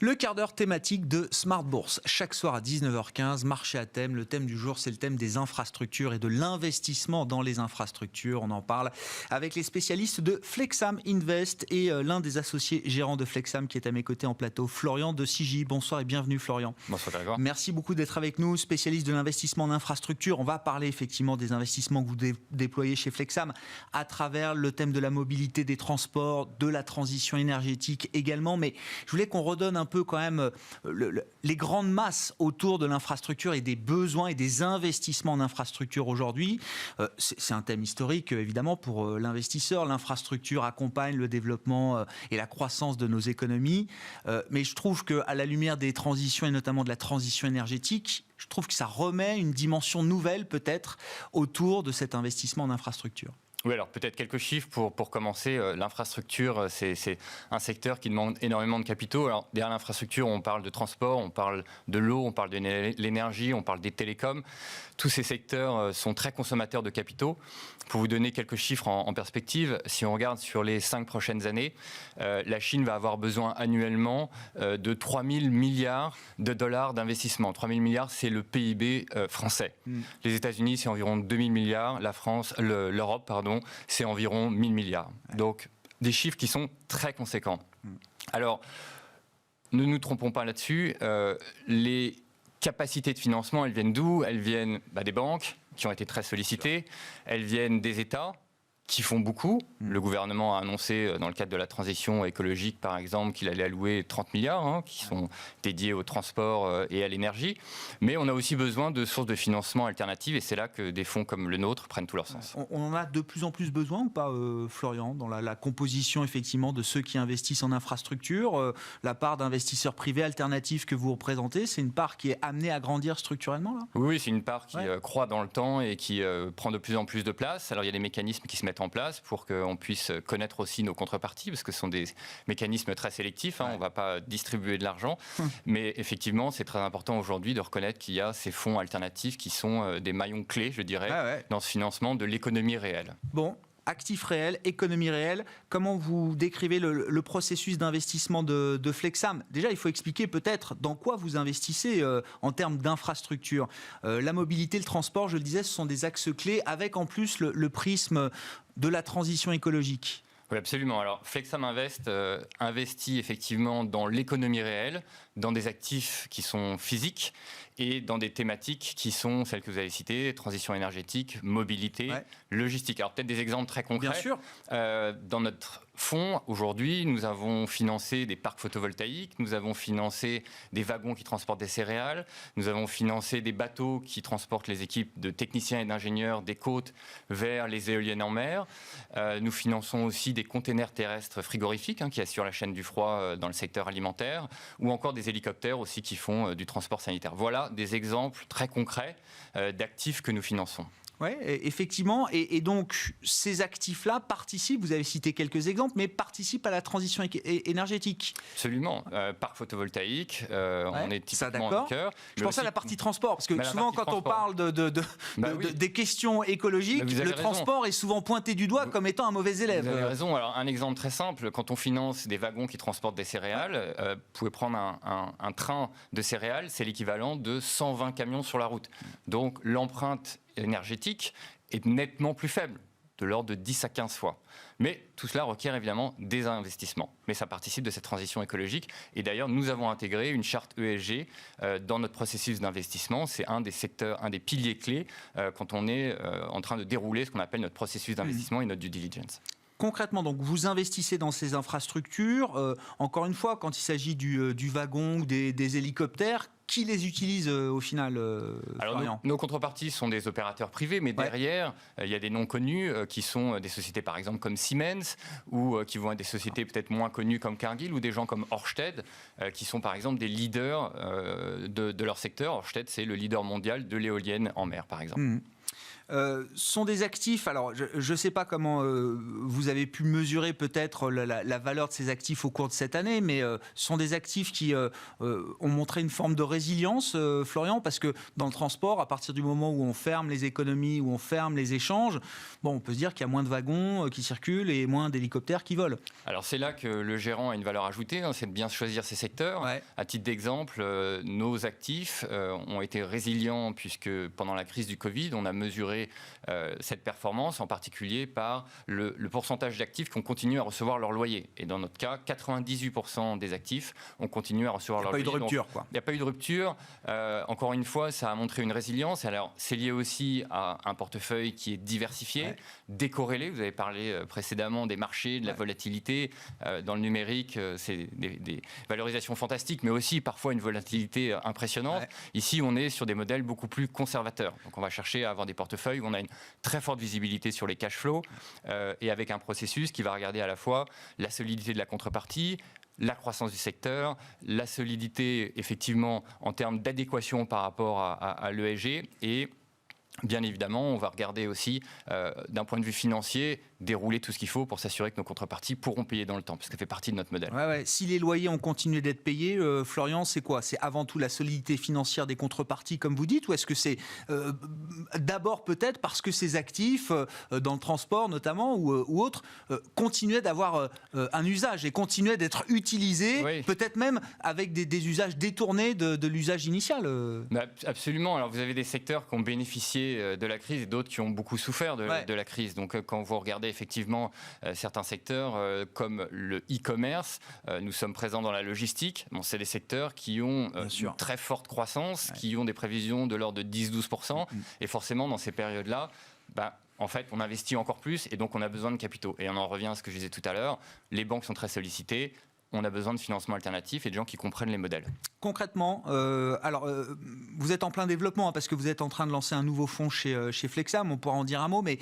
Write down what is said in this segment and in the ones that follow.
Le quart d'heure thématique de Smart Bourse. Chaque soir à 19h15, marché à thème. Le thème du jour, c'est le thème des infrastructures et de l'investissement dans les infrastructures. On en parle avec les spécialistes de Flexam Invest et l'un des associés gérants de Flexam qui est à mes côtés en plateau, Florian de CIGI. Bonsoir et bienvenue Florian. Bonsoir Grégoire. Merci beaucoup d'être avec nous, spécialiste de l'investissement en infrastructure. On va parler effectivement des investissements que vous déployez chez Flexam à travers le thème de la mobilité, des transports, de la transition énergétique également. Mais je voulais qu'on redonne un peu quand même les grandes masses autour de l'infrastructure et des besoins et des investissements en infrastructure aujourd'hui. C'est un thème historique évidemment pour l'investisseur. L'infrastructure accompagne le développement et la croissance de nos économies. Mais je trouve qu'à la lumière des transitions et notamment de la transition énergétique, je trouve que ça remet une dimension nouvelle peut-être autour de cet investissement en infrastructure. Oui, alors peut-être quelques chiffres pour commencer. L'infrastructure, c'est un secteur qui demande énormément de capitaux. Alors derrière l'infrastructure, on parle de transport, on parle de l'eau, on parle de l'énergie, on parle des télécoms. Tous ces secteurs sont très consommateurs de capitaux. Pour vous donner quelques chiffres en perspective, si on regarde sur les 5 prochaines années, la Chine va avoir besoin annuellement de 3 000 milliards de dollars d'investissement. 3 000 milliards, c'est le PIB français. Les États-Unis, c'est environ 2 000 milliards. La France, l'Europe, pardon, c'est environ 1 000 milliards. Donc, des chiffres qui sont très conséquents. Alors, ne nous trompons pas là-dessus. Les capacités de financement, elles viennent d'où? Elles viennent des banques, qui ont été très sollicitées. Elles viennent des États, qui font beaucoup. Le gouvernement a annoncé, dans le cadre de la transition écologique, par exemple, qu'il allait allouer 30 milliards, qui sont dédiés au transport et à l'énergie. Mais on a aussi besoin de sources de financement alternatives, et c'est là que des fonds comme le nôtre prennent tout leur sens. On en a de plus en plus besoin ou pas, Florian, dans la composition, effectivement, de ceux qui investissent en infrastructure? La part d'investisseurs privés alternatifs que vous représentez, c'est une part qui est amenée à grandir structurellement, là? Oui, c'est une part qui croît dans le temps et qui prend de plus en plus de place. Alors, il y a des mécanismes qui se mettent en place pour qu'on puisse connaître aussi nos contreparties, parce que ce sont des mécanismes très sélectifs, on ne va pas distribuer de l'argent, mais effectivement c'est très important aujourd'hui de reconnaître qu'il y a ces fonds alternatifs qui sont des maillons clés, je dirais, dans ce financement de l'économie réelle. Bon. Actifs réels, économie réelle, comment vous décrivez le processus d'investissement de Flexam? Déjà, il faut expliquer peut-être dans quoi vous investissez en termes d'infrastructure. La mobilité, le transport, je le disais, ce sont des axes clés avec en plus le prisme de la transition écologique. Oui, absolument. Alors, Flexam Invest investit effectivement dans l'économie réelle, dans des actifs qui sont physiques et dans des thématiques qui sont celles que vous avez citées, transition énergétique, mobilité, logistique. Alors, peut-être des exemples très concrets. Bien sûr. Dans notre fonds, aujourd'hui, nous avons financé des parcs photovoltaïques, nous avons financé des wagons qui transportent des céréales, nous avons financé des bateaux qui transportent les équipes de techniciens et d'ingénieurs des côtes vers les éoliennes en mer. Nous finançons aussi des containers terrestres frigorifiques qui assurent la chaîne du froid dans le secteur alimentaire, ou encore des hélicoptères aussi qui font du transport sanitaire. Voilà des exemples très concrets d'actifs que nous finançons. Oui, effectivement. Et donc, ces actifs-là participent, vous avez cité quelques exemples, mais participent à la transition énergétique. Absolument. Parc photovoltaïque, on est typiquement au cœur. Je pensais à la partie transport, parce que souvent, quand on parle des questions écologiques, le transport est souvent pointé du doigt comme étant un mauvais élève. Vous avez raison. Alors, un exemple très simple, quand on finance des wagons qui transportent des céréales, vous pouvez prendre un train de céréales, c'est l'équivalent de 120 camions sur la route. Donc, l'empreinte énergétique est nettement plus faible, de l'ordre de 10 à 15 fois. Mais tout cela requiert évidemment des investissements. Mais ça participe de cette transition écologique. Et d'ailleurs, nous avons intégré une charte ESG dans notre processus d'investissement. C'est un des secteurs, un des piliers clés quand on est en train de dérouler ce qu'on appelle notre processus d'investissement et notre due diligence. Concrètement, donc, vous investissez dans ces infrastructures. Encore une fois, quand il s'agit du wagon ou des hélicoptères, qui les utilise au final, Florian? Nos contreparties sont des opérateurs privés, mais derrière, il y a des noms connus qui sont des sociétés par exemple comme Siemens, ou qui vont être des sociétés peut-être moins connues comme Cargill, ou des gens comme Ørsted, qui sont par exemple des leaders de leur secteur. Ørsted, c'est le leader mondial de l'éolienne en mer, par exemple. sont des actifs, alors je ne sais pas comment vous avez pu mesurer peut-être la valeur de ces actifs au cours de cette année, mais sont des actifs qui ont montré une forme de résilience, Florian, parce que dans le transport, à partir du moment où on ferme les économies, où on ferme les échanges, bon, on peut se dire qu'il y a moins de wagons qui circulent et moins d'hélicoptères qui volent. Alors c'est là que le gérant a une valeur ajoutée, hein, c'est de bien choisir ses secteurs. Ouais. À titre d'exemple, nos actifs ont été résilients puisque pendant la crise du Covid, on a mesuré cette performance, en particulier par le pourcentage d'actifs qui ont continué à recevoir leur loyer. Et dans notre cas, 98% des actifs ont continué à recevoir leur loyer. Il n'y a pas eu de rupture, quoi. Il n'y a pas eu de rupture. Encore une fois, ça a montré une résilience. Alors, c'est lié aussi à un portefeuille qui est diversifié, décorrélé. Vous avez parlé précédemment des marchés, de la volatilité. Dans le numérique, c'est des valorisations fantastiques, mais aussi parfois une volatilité impressionnante. Ici, on est sur des modèles beaucoup plus conservateurs. Donc, on va chercher à avoir des portefeuilles où on a une très forte visibilité sur les cash flows et avec un processus qui va regarder à la fois la solidité de la contrepartie, la croissance du secteur, la solidité effectivement en termes d'adéquation par rapport à l'ESG et bien évidemment, on va regarder aussi d'un point de vue financier, dérouler tout ce qu'il faut pour s'assurer que nos contreparties pourront payer dans le temps, parce que ça fait partie de notre modèle. Si les loyers ont continué d'être payés, Florian, c'est quoi? C'est avant tout la solidité financière des contreparties, comme vous dites, ou est-ce que c'est d'abord peut-être parce que ces actifs, dans le transport notamment, ou autres, continuaient d'avoir un usage et continuaient d'être utilisés, peut-être même avec des usages détournés de l'usage initial Absolument. Alors vous avez des secteurs qui ont bénéficié de la crise et d'autres qui ont beaucoup souffert de la crise. Donc quand vous regardez effectivement certains secteurs comme le e-commerce, nous sommes présents dans la logistique. Bon, c'est des secteurs qui ont une très forte croissance, qui ont des prévisions de l'ordre de 10-12%. Et forcément, dans ces périodes-là, en fait, on investit encore plus et donc on a besoin de capitaux. Et on en revient à ce que je disais tout à l'heure, les banques sont très sollicitées. On a besoin de financement alternatif et de gens qui comprennent les modèles. Concrètement, vous êtes en plein développement parce que vous êtes en train de lancer un nouveau fonds chez Flexam, on pourra en dire un mot, mais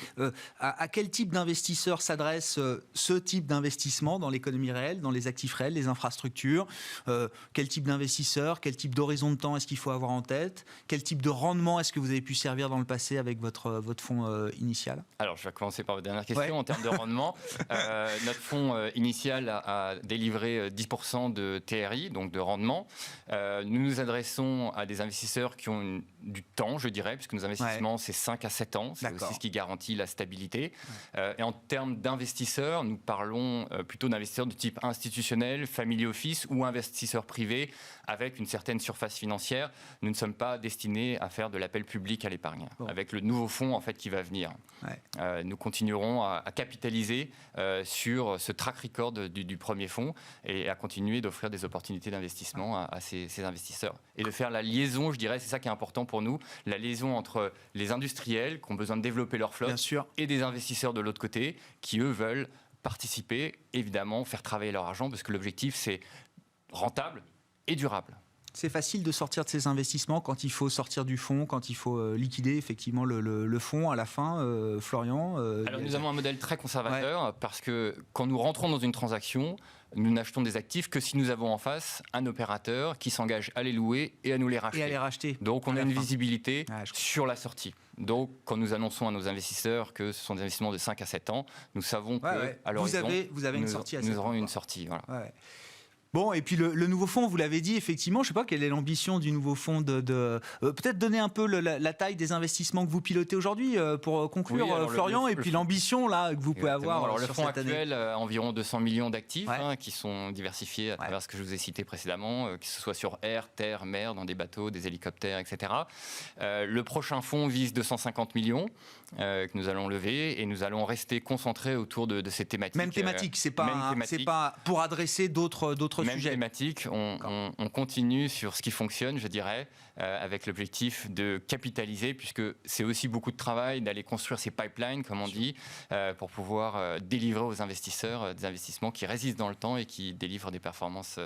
à quel type d'investisseurs s'adresse ce type d'investissement dans l'économie réelle, dans les actifs réels, les infrastructures? Quel type d'investisseurs, quel type d'horizon de temps est-ce qu'il faut avoir en tête? Quel type de rendement est-ce que vous avez pu servir dans le passé avec votre fonds initial? Alors, je vais commencer par votre dernière question. En termes de rendement. Notre fonds initial a délivré 10% de TRI, donc de rendement. Nous nous adressons à des investisseurs qui ont du temps, je dirais, puisque nos investissements, c'est 5 à 7 ans. C'est aussi ce qui garantit la stabilité. Et en termes d'investisseurs, nous parlons plutôt d'investisseurs de type institutionnel, family office ou investisseurs privés avec une certaine surface financière. Nous ne sommes pas destinés à faire de l'appel public à l'épargne. Avec le nouveau fonds en fait, qui va venir, nous continuerons à capitaliser sur ce track record du premier fonds et à continuer d'offrir des opportunités d'investissement à ces investisseurs. Et de faire la liaison, je dirais, c'est ça qui est important pour nous, la liaison entre les industriels qui ont besoin de développer leur flotte et des investisseurs de l'autre côté qui, eux, veulent participer, évidemment, faire travailler leur argent, parce que l'objectif, c'est rentable et durable. C'est facile de sortir de ces investissements quand il faut sortir du fonds, quand il faut liquider effectivement le fonds à la fin, Florian Alors nous avons un modèle très conservateur parce que quand nous rentrons dans une transaction, nous n'achetons des actifs que si nous avons en face un opérateur qui s'engage à les louer et à nous les racheter. Donc on a une visibilité sur la sortie. Donc quand nous annonçons à nos investisseurs que ce sont des investissements de 5 à 7 ans, nous savons qu'à l'horizon, vous avez une sortie à 7 ans. Nous aurons une sortie. Voilà. Bon, et puis le nouveau fonds, vous l'avez dit, effectivement, je ne sais pas quelle est l'ambition du nouveau fonds peut-être donner un peu la taille des investissements que vous pilotez aujourd'hui pour conclure, Florian, et puis l'ambition là, que vous pouvez avoir alors, sur le fonds cette actuel a environ 200 millions d'actifs qui sont diversifiés à travers ce que je vous ai cité précédemment, que ce soit sur air, terre, mer, dans des bateaux, des hélicoptères, etc. Le prochain fonds vise 250 millions que nous allons lever et nous allons rester concentrés autour de ces thématiques. Même thématique, c'est pas pour adresser d'autres même thématique, on continue sur ce qui fonctionne, je dirais, avec l'objectif de capitaliser, puisque c'est aussi beaucoup de travail d'aller construire ces pipelines, comme on dit, pour pouvoir délivrer aux investisseurs des investissements qui résistent dans le temps et qui délivrent des performances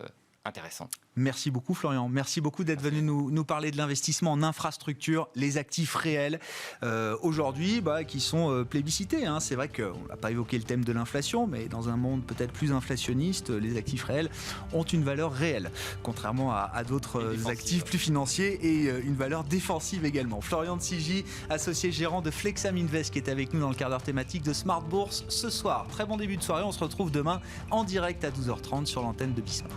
intéressantes. Merci beaucoup Florian, merci beaucoup d'être venu nous parler de l'investissement en infrastructure, les actifs réels aujourd'hui qui sont plébiscités. C'est vrai qu'on n'a pas évoqué le thème de l'inflation, mais dans un monde peut-être plus inflationniste, les actifs réels ont une valeur réelle, contrairement à d'autres actifs plus financiers et une valeur défensive également. Florian Tschiji, associé gérant de Flexam Invest, qui est avec nous dans le quart d'heure thématique de Smart Bourse ce soir. Très bon début de soirée, on se retrouve demain en direct à 12h30 sur l'antenne de Bismart.